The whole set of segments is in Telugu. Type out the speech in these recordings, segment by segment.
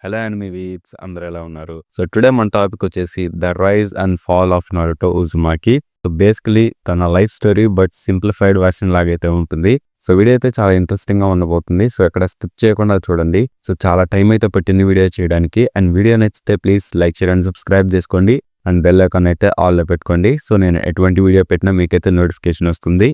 హలో అండ్ వీడ్స్ అందరూ ఎలా ఉన్నారు? సో టుడే మన టాపిక్ వచ్చేసి the rise and fall of Naruto Uzumaki. So basically తన life story but simplified version లాగైతే ఉంటుంది. సో వీడియో అయితే చాలా ఇంట్రెస్టింగ్ గా ఉండబోతుంది. సో ఎక్కడ స్కిప్ చేయకుండా చూడండి. సో చాలా టైం అయితే పట్టింది వీడియో చేయడానికి. అండ్ వీడియో నచ్చితే ప్లీజ్ లైక్ చేయండి, సబ్స్క్రైబ్ చేసుకోండి అండ్ బెల్ ఐకాన్ అయితే ఆల్ లో పెట్టుకోండి. సో నేను ఎటువంటి వీడియో పెట్టినా మీకైతే నోటిఫికేషన్ వస్తుంది.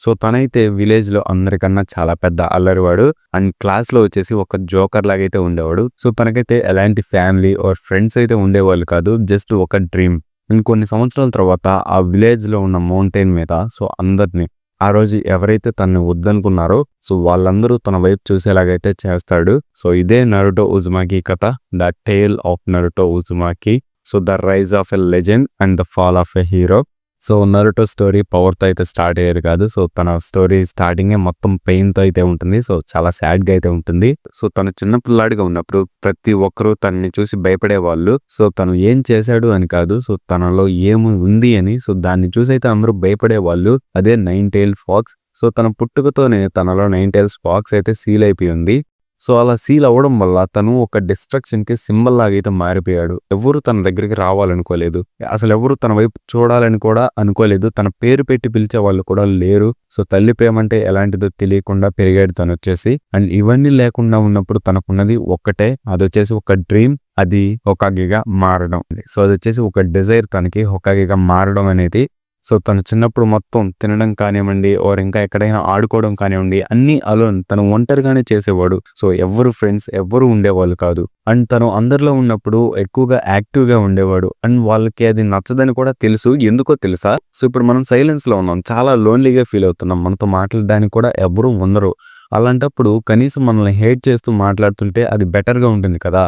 సో తనైతే విలేజ్ లో అందరికన్నా చాలా పెద్ద అల్లరివాడు అండ్ క్లాస్ లో వచ్చేసి ఒక జోకర్ లాగైతే ఉండేవాడు. సో తనకైతే ఎలాంటి ఫ్యామిలీ ఆర్ ఫ్రెండ్స్ అయితే ఉండేవాళ్ళు కాదు, జస్ట్ ఒక డ్రీమ్. ఇంకొన్ని సంవత్సరాల తర్వాత ఆ విలేజ్ లో ఉన్న మౌంటైన్ మీద సో అందరినీ ఆ రోజు ఎవరైతే తనని వద్దనుకున్నారో సో వాళ్ళందరూ తన వైపు చూసేలాగైతే చేస్తాడు. సో ఇదే నరుటో ఉజుమాకి కథ, the tale of Naruto Uzumaki. So the rise of a legend and the fall of a hero. So Naruto story పవర్తో అయితే స్టార్ట్ అయ్యారు కాదు. సో తన స్టోరీ స్టార్టింగే మొత్తం పెయిన్తో అయితే ఉంటుంది. సో చాలా సాడ్గా అయితే ఉంటుంది. సో తను చిన్న పిల్లాడిగా ఉన్నప్పుడు ప్రతి ఒక్కరూ తనని చూసి భయపడేవాళ్ళు. సో తను ఏం చేశాడు అని కాదు, సో తనలో ఏమి ఉంది అని. సో దాన్ని చూసి అయితే అందరూ భయపడేవాళ్ళు. అదే 9 tailed fox. సో తన పుట్టుకతోనే తనలో 9 tailed fox అయితే సీల్ అయిపోయి ఉంది. సో అలా సీల్ అవ్వడం వల్ల తను ఒక డిస్ట్రక్షన్ కి సింబల్ లాగైతే మారిపోయాడు. ఎవరు తన దగ్గరికి రావాలనుకోలేదు, అసలు ఎవరు తన వైపు చూడాలని కూడా అనుకోలేదు. తన పేరు పెట్టి పిలిచే వాళ్ళు కూడా లేరు. సో తల్లి ప్రేమ అంటే ఎలాంటిదో తెలియకుండా పెరిగాడు తను వచ్చేసి. అండ్ ఇవన్నీ లేకుండా ఉన్నప్పుడు తనకున్నది ఒక్కటే, అది వచ్చేసి ఒక డ్రీమ్, అది హొకాగెగా మారడం. సో అది వచ్చేసి ఒక డిజైర్, తనకి హొకాగెగా మారడం అనేది. సో తను చిన్నప్పుడు మొత్తం తినడం కానివ్వండి ఓర్ ఇంకా ఎక్కడైనా ఆడుకోవడం కానివ్వండి అన్ని అలోన్ తను ఒంటరిగానే చేసేవాడు. సో ఎవరు ఫ్రెండ్స్ ఎవరు ఉండేవాళ్ళు కాదు. అండ్ తను అందరిలో ఉన్నప్పుడు ఎక్కువగా యాక్టివ్గా ఉండేవాడు. అండ్ వాళ్ళకి అది నచ్చదని కూడా తెలుసు. ఎందుకో తెలుసా? సో ఇప్పుడు మనం సైలెన్స్ లో ఉన్నాం, చాలా లోన్లీగా ఫీల్ అవుతున్నాం, మనతో మాట్లాడడానికి కూడా ఎవరు ఉండరు. అలాంటప్పుడు కనీసం మనల్ని హేట్ చేస్తూ మాట్లాడుతుంటే అది బెటర్గా ఉంటుంది కదా.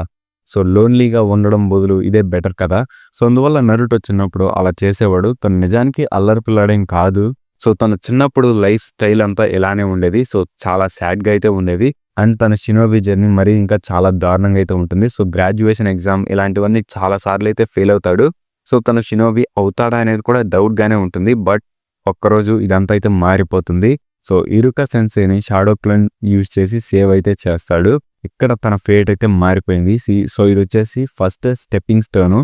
సో లోన్లీగా ఉండడం బదులు ఇదే బెటర్ కదా. సో అందువల్ల నరుటో చిన్నప్పుడు అలా చేసేవాడు. తను నిజానికి అల్లరి పిల్లాడేం కాదు. సో తన చిన్నప్పుడు లైఫ్ స్టైల్ అంతా ఇలానే ఉండేది. సో చాలా సాడ్గా అయితే ఉండేది. అండ్ తన షినోబి జర్నీ మరి ఇంకా చాలా దారుణంగా అయితే ఉంటుంది. సో గ్రాడ్యుయేషన్ ఎగ్జామ్ ఇలాంటివన్నీ చాలా సార్లు అయితే ఫెయిల్ అవుతాడు. సో తను షినోబి అవుతాడా అనేది కూడా డౌట్ గానే ఉంటుంది. బట్ ఒక్కరోజు ఇదంతా అయితే మారిపోతుంది. సో ఇరుకా సెన్సేని షాడో క్లోన్ యూజ్ చేసి సేవ్ అయితే చేస్తాడు. ఇక్కడ తన ఫేట్ అయితే మారిపోయింది. సో ఇది వచ్చేసి ఫస్ట్ స్టెప్పింగ్ స్టోన్.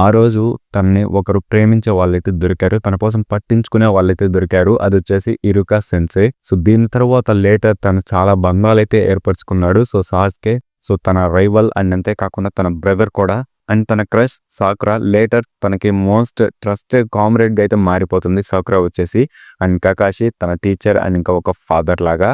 ఆ రోజు తనని ఒకరు ప్రేమించే వాళ్ళైతే దొరికారు, తన కోసం పట్టించుకునే వాళ్ళైతే దొరికారు. అది వచ్చేసి ఇరుకా సెన్సే. సో దీని తర్వాత లేటర్ తను చాలా బంధాలైతే ఏర్పరచుకున్నాడు. సో సాస్కే సో తన రైవల్ అండ్ అంతేకాకుండా తన బ్రదర్ కూడా. అండ్ తన క్రష్ సాకురా లేటర్ తనకి మోస్ట్ ట్రస్టెడ్ కామ్రేడ్గా అయితే మారిపోతుంది. సాకురా వచ్చేసి అండ్ కకాషి తన టీచర్ అండ్ ఇంకా ఒక ఫాదర్ లాగా.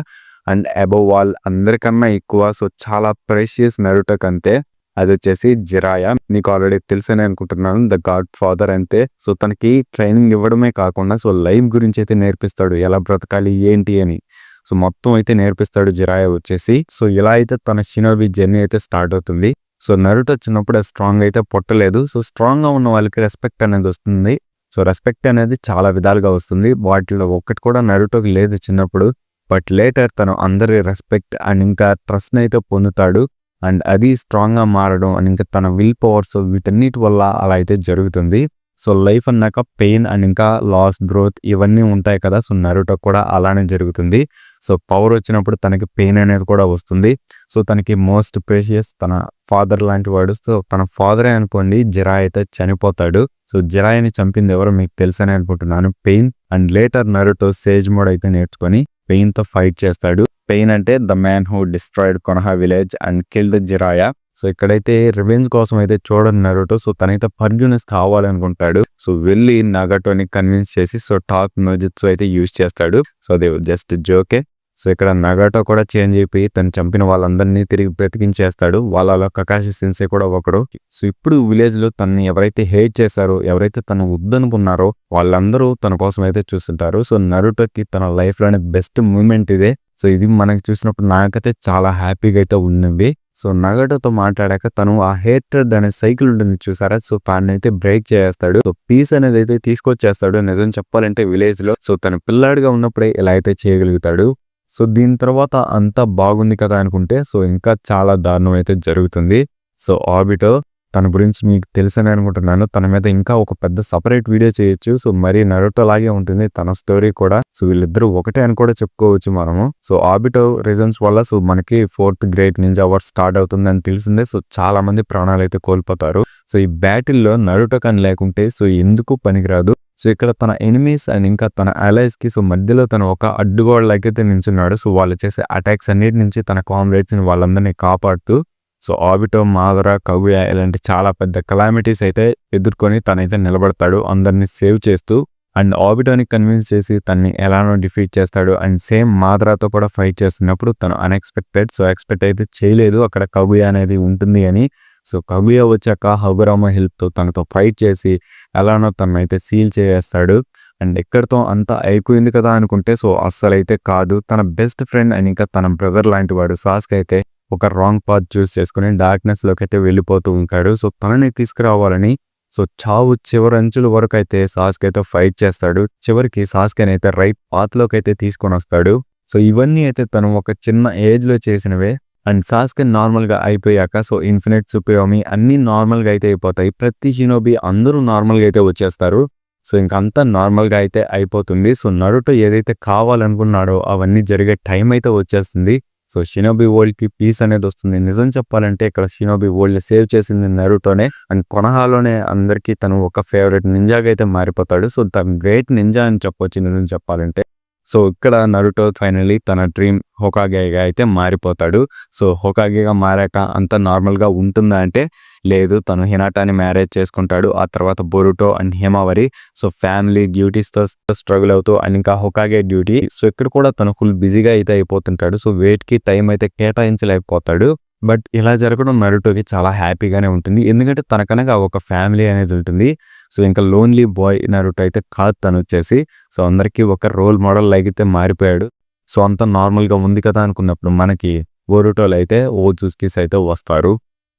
అండ్ అబోవ్ ఆల్ అందరికన్నా ఎక్కువ సో చాలా ప్రెషియస్ నరుటో కంటే అది వచ్చేసి జిరాయా. నీకు ఆల్రెడీ తెలుసని అనుకుంటున్నాను, ద గాడ్ ఫాదర్ అంతే. సో తనకి ట్రైనింగ్ ఇవ్వడమే కాకుండా సో లైఫ్ గురించి అయితే నేర్పిస్తాడు, ఎలా బ్రతకాలి ఏంటి అని. సో మొత్తం అయితే నేర్పిస్తాడు జిరాయా వచ్చేసి. సో ఇలా అయితే తన షినోబి జర్నీ అయితే స్టార్ట్ అవుతుంది. సో నరుటో చిన్నప్పుడు స్ట్రాంగ్ అయితే పుట్టలేదు. సో స్ట్రాంగ్ గా ఉన్న వాళ్ళకి రెస్పెక్ట్ అనేది వస్తుంది. సో రెస్పెక్ట్ అనేది చాలా విధాలుగా వస్తుంది. వాటిలో ఒక్కటి కూడా నరుటోకి లేదు చిన్నప్పుడు. బట్ లేటర్ తను అందరి రెస్పెక్ట్ అండ్ ఇంకా ట్రస్ట్ అయితే పొందుతాడు. అండ్ అది స్ట్రాంగ్ గా మారడం అండ్ ఇంకా తన విల్ పవర్స్ వీటన్నిటి వల్ల అలా అయితే జరుగుతుంది. సో లైఫ్ అన్నాక పెయిన్ అండ్ ఇంకా లాస్ గ్రోత్ ఇవన్నీ ఉంటాయి కదా. సో నరుటో కూడా అలానే జరుగుతుంది. సో పవర్ వచ్చినప్పుడు తనకి పెయిన్ అనేది కూడా వస్తుంది. సో తనకి మోస్ట్ ప్రెషియస్ తన ఫాదర్ లాంటి వాడు. సో తన ఫాదరే అనుకోండి, జిరాయ్ అయితే చనిపోతాడు. సో జిరాయ్ని చంపింది ఎవరో మీకు తెలుసని అనుకుంటున్నాను, Pain. And later Naruto sage mode అయితే నేర్చుకొని పెయిన్ తో ఫైట్ చేస్తాడు. పెయిన్ అంటే the man who destroyed Konoha village and killed Jiraiya. So ఇక్కడైతే రివెంజ్ కోసం అయితే చూడని నరుటో సో తనైతే పర్జునస్ కావాలనుకుంటాడు. సో వెళ్ళి నగటోని కన్విన్స్ చేసి సో టాక్ నోజుట్సు అయితే యూజ్ చేస్తాడు. సో అది జస్ట్ జోకే. సో ఇక్కడ నగాటో కూడా చేంజ్ అయిపోయి తను చంపిన వాళ్ళందరినీ తిరిగి బ్రతికించేస్తాడు. వాళ్ళలో కకాషి సెన్సే కూడా ఒకడు. సో ఇప్పుడు విలేజ్ లో తనని ఎవరైతే హేట్ చేశారో, ఎవరైతే తను వద్దనుకున్నారో వాళ్ళందరూ తన కోసం అయితే చూస్తుంటారు. సో నరుటోకి తన లైఫ్ లోనే బెస్ట్ మూమెంట్ ఇదే. సో ఇది మనకి చూసినప్పుడు నాకైతే చాలా హ్యాపీగా అయితే ఉన్నవి. సో నగాటోతో మాట్లాడాక తను ఆ హేట్రెడ్ అనే సైకిల్ ఉంటుంది చూసారా, సో దాన్ని అయితే బ్రేక్ చేస్తాడు. సో పీస్ అనేది అయితే తీసుకొచ్చేస్తాడు. నిజం చెప్పాలంటే విలేజ్ లో సో తన పిల్లాడిగా ఉన్నప్పుడే ఇలా అయితే చేయగలుగుతాడు. సో దీని తర్వాత అంతా బాగుంది కదా అనుకుంటే సో ఇంకా చాలా దారుణం అయితే జరుగుతుంది. సో ఆబిటో తన గురించి మీకు తెలుసని అనుకుంటున్నాను. తన మీద ఇంకా ఒక పెద్ద సెపరేట్ వీడియో చేయొచ్చు. సో మరి నరుటో లాగే ఉంటుంది తన స్టోరీ కూడా. సో వీళ్ళిద్దరూ ఒకటే అని కూడా చెప్పుకోవచ్చు మనము. సో ఆబిటో రీజన్స్ వల్ల సో మనకి 4th great ninja war start అవుతుందని తెలిసిందే. సో చాలా మంది ప్రాణాలు అయితే కోల్పోతారు. సో ఈ బ్యాటిల్లో నరుటో కానీ లేకుంటే సో ఎందుకు పనికిరాదు. సో ఇక్కడ తన ఎనిమీస్ అండ్ ఇంకా తన అలైస్ కి సో మధ్యలో తను ఒక అడ్డుగోడలకైతే నిల్చున్నాడు. సో వాళ్ళు చేసే అటాక్స్ అన్నిటి నుంచి తన కామ్రేడ్స్ ని వాళ్ళందరినీ కాపాడుతూ సో ఆబిటో, మాదరా, కగుయా ఇలాంటి చాలా పెద్ద కలామిటీస్ అయితే ఎదుర్కొని తనైతే నిలబడతాడు అందరినీ సేవ్ చేస్తూ. అండ్ ఆబిటోని కన్విన్స్ చేసి తన్ని ఎలానో డిఫీట్ చేస్తాడు. అండ్ సేమ్ మాదరాతో కూడా ఫైట్ చేస్తున్నప్పుడు తను ఎక్స్పెక్ట్ అయితే చేయలేదు అక్కడ కగుయా అనేది ఉంటుంది అని. సో కగుయా వచ్చాక హగురామా హెల్ప్తో తనతో ఫైట్ చేసి ఎలానో తనైతే సీల్ చేసేస్తాడు. అండ్ ఎక్కడితో అంతా అయిపోయింది కదా అనుకుంటే సో అస్సలైతే కాదు. తన బెస్ట్ ఫ్రెండ్ అండ్ ఇంకా తన బ్రదర్ లాంటి వాడు సాస్క్ అయితే ఒక రాంగ్ పాత్ చూస్ చేసుకుని డార్క్నెస్ లోకి అయితే వెళ్ళిపోతూ ఉంటాడు. సో తనని తీసుకురావాలని సో చావు చివరి అంచుల వరకు అయితే సాస్క్ అయితే ఫైట్ చేస్తాడు. చివరికి సాస్క్ అయితే రైట్ పాత్ లోకి అయితే తీసుకొని వస్తాడు. సో ఇవన్నీ అయితే తను ఒక చిన్న ఏజ్ లో చేసినవే. అండ్ సాస్క్ నార్మల్ గా అయిపోయాక సో ఇన్ఫినిట్ సుపియోమి అన్ని నార్మల్ గా అయితే అయిపోతాయి. ప్రతి షినోబి అందరూ నార్మల్ గా అయితే వచ్చేస్తారు. సో ఇంకంతా నార్మల్ గా అయితే అయిపోతుంది. సో నరుటో ఏదైతే కావాలనుకున్నాడో అవన్నీ జరిగే టైం అయితే వచ్చేస్తుంది. సో షినోబి వరల్డ్ కి పీస్ అనేది వస్తుంది. నిజం చెప్పాలంటే ఇక్కడ షినోబి వరల్డ్ ని సేవ్ చేసింది నరుటోనే. అండ్ కొనహాలోనే అందరికీ తను ఒక ఫేవరెట్ నింజాగా అయితే మారిపోతాడు. సో తను గ్రేట్ నింజా అని చెప్పొచ్చు నిజం చెప్పాలంటే. సో ఇక్కడ నరుటో ఫైనల్లీ తన డ్రీమ్ హోకాగేగా అయితే మారిపోతాడు. సో హోకాగేగా మారాక అంత నార్మల్గా ఉంటుందా అంటే లేదు. తను హినాటాని మ్యారేజ్ చేసుకుంటాడు. ఆ తర్వాత Boruto and Himawari so family డ్యూటీస్తో స్ట్రగుల్ అవుతూ అండ్ ఇంకా హోకాగే డ్యూటీ. సో ఇక్కడ కూడా తను ఫుల్ బిజీగా అయితే అయిపోతుంటాడు. సో వెయిట్కి టైం అయితే కేటాయించలేకపోతాడు. బట్ ఇలా జరగడం నరుటోకి చాలా హ్యాపీగానే ఉంటుంది. ఎందుకంటే తనకనగా ఒక ఫ్యామిలీ అనేది ఉంటుంది. సో ఇంకా లోన్లీ బాయ్ నరుటో అయితే కాదు తను వచ్చేసి. సో అందరికీ ఒక రోల్ మోడల్ అయితే మారిపోయాడు. సో అంత నార్మల్గా ఉంది కదా అనుకున్నప్పుడు మనకి బొరుటోలు అయితే ఓజుస్కిస్ అయితే వస్తారు.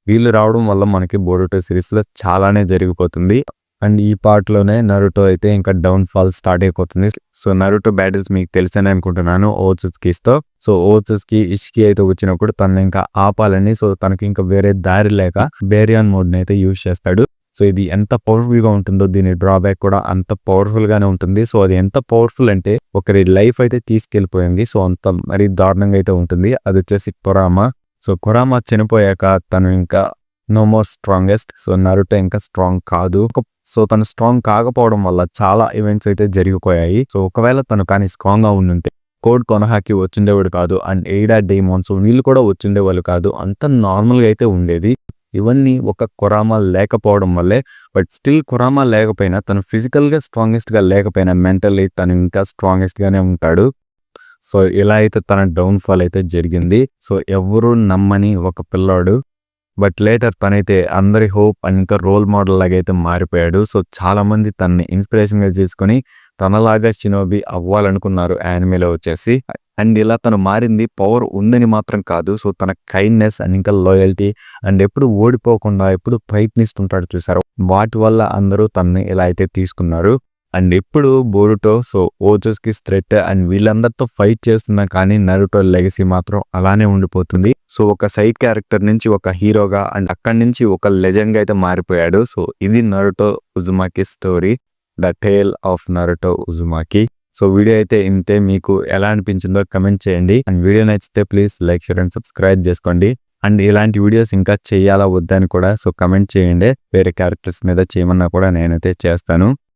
వీళ్ళు రావడం వల్ల మనకి బొరుటో సిరీస్లో చాలానే జరిగిపోతుంది. అండ్ ఈ పార్ట్లోనే నరుటో అయితే ఇంకా డౌన్ ఫాల్ స్టార్ట్ అయిపోతుంది. సో నరుటో బ్యాటిల్స్ మీకు తెలుసని అనుకుంటున్నాను ఓజుస్కిస్తో. సో ఓజుస్కి ఇష్కి అయితే వచ్చినప్పుడు తను ఇంకా ఆపాలని సో తనకి ఇంకా వేరే దారి లేక బేరియాన్ మోడ్ని అయితే యూజ్ చేస్తాడు. సో ఇది ఎంత పవర్ఫుల్గా ఉంటుందో దీని డ్రాబ్యాక్ కూడా అంత పవర్ఫుల్గానే ఉంటుంది. సో అది ఎంత పవర్ఫుల్ అంటే ఒకరి లైఫ్ అయితే తీసుకెళ్ళిపోయింది. సో అంత మరీ దారుణంగా అయితే ఉంటుంది. అది వచ్చేసి కొరామా. సో కొరామా చనిపోయాక తను ఇంకా no more strongest. So Naruto ఇంకా స్ట్రాంగ్ కాదు. సో తను స్ట్రాంగ్ కాకపోవడం వల్ల చాలా ఈవెంట్స్ అయితే జరిగిపోయాయి. సో ఒకవేళ తను కానీ స్ట్రాంగ్ గా ఉండుంటే కోడ్ కొనహాకి వచ్చిండేవాడు కాదు. అండ్ ఎయిడా డేమోన్స్ వీళ్ళు కూడా వచ్చిండేవాళ్ళు కాదు. అంత నార్మల్గా అయితే ఉండేది. ఇవన్నీ ఒక కొరామా లేకపోవడం వల్లే. బట్ స్టిల్ కొరామా లేకపోయినా తను ఫిజికల్గా స్ట్రాంగెస్ట్గా లేకపోయినా మెంటల్లీ తను ఇంకా స్ట్రాంగెస్ట్గానే ఉంటాడు. సో ఇలా అయితే తన డౌన్ఫాల్ అయితే జరిగింది. సో ఎవరు నమ్మని ఒక పిల్లాడు. బట్ లేటర్ తనైతే అందరి హోప్ అండ్ ఇంకా రోల్ మోడల్ లాగా అయితే మారిపోయాడు. సో చాలా మంది తనని ఇన్స్పిరేషన్ గా చేసుకుని తనలాగా షినోబి అవ్వాలనుకున్నారు యానిమేలో వచ్చేసి. అండ్ ఇలా తను మారింది పవర్ ఉందని మాత్రం కాదు. సో తన కైండ్నెస్ అండ్ ఇంకా లాయల్టీ అండ్ ఎప్పుడు ఓడిపోకుండా ఎప్పుడు ప్రయత్నిస్తుంటాడు చూసారు. వాటి వల్ల అందరూ తనని ఇలా అయితే తీసుకున్నారు. అండ్ ఎప్పుడు బొరుటో సో ఓజుస్కి థ్రెట్ అండ్ వీళ్ళందరితో ఫైట్ చేస్తున్నా కానీ నరుటో లెగసీ మాత్రం అలానే ఉండిపోతుంది. సో ఒక సైడ్ క్యారెక్టర్ నుంచి ఒక హీరోగా అండ్ అక్కడి నుంచి ఒక లెజెండ్గా అయితే మారిపోయాడు. సో ఇది Naruto Uzumaki story, the tale of Naruto Uzumaki. So video అయితే ఇంతే. మీకు ఎలా అనిపించిందో కమెంట్ చేయండి. అండ్ వీడియో నచ్చితే please like, share and subscribe చేసుకోండి. అండ్ ఇలాంటి వీడియోస్ ఇంకా చేయాలా వద్దని కూడా సో కమెంట్ చేయండి. వేరే క్యారెక్టర్స్ మీద చేయమన్నా కూడా నేనైతే చేస్తాను.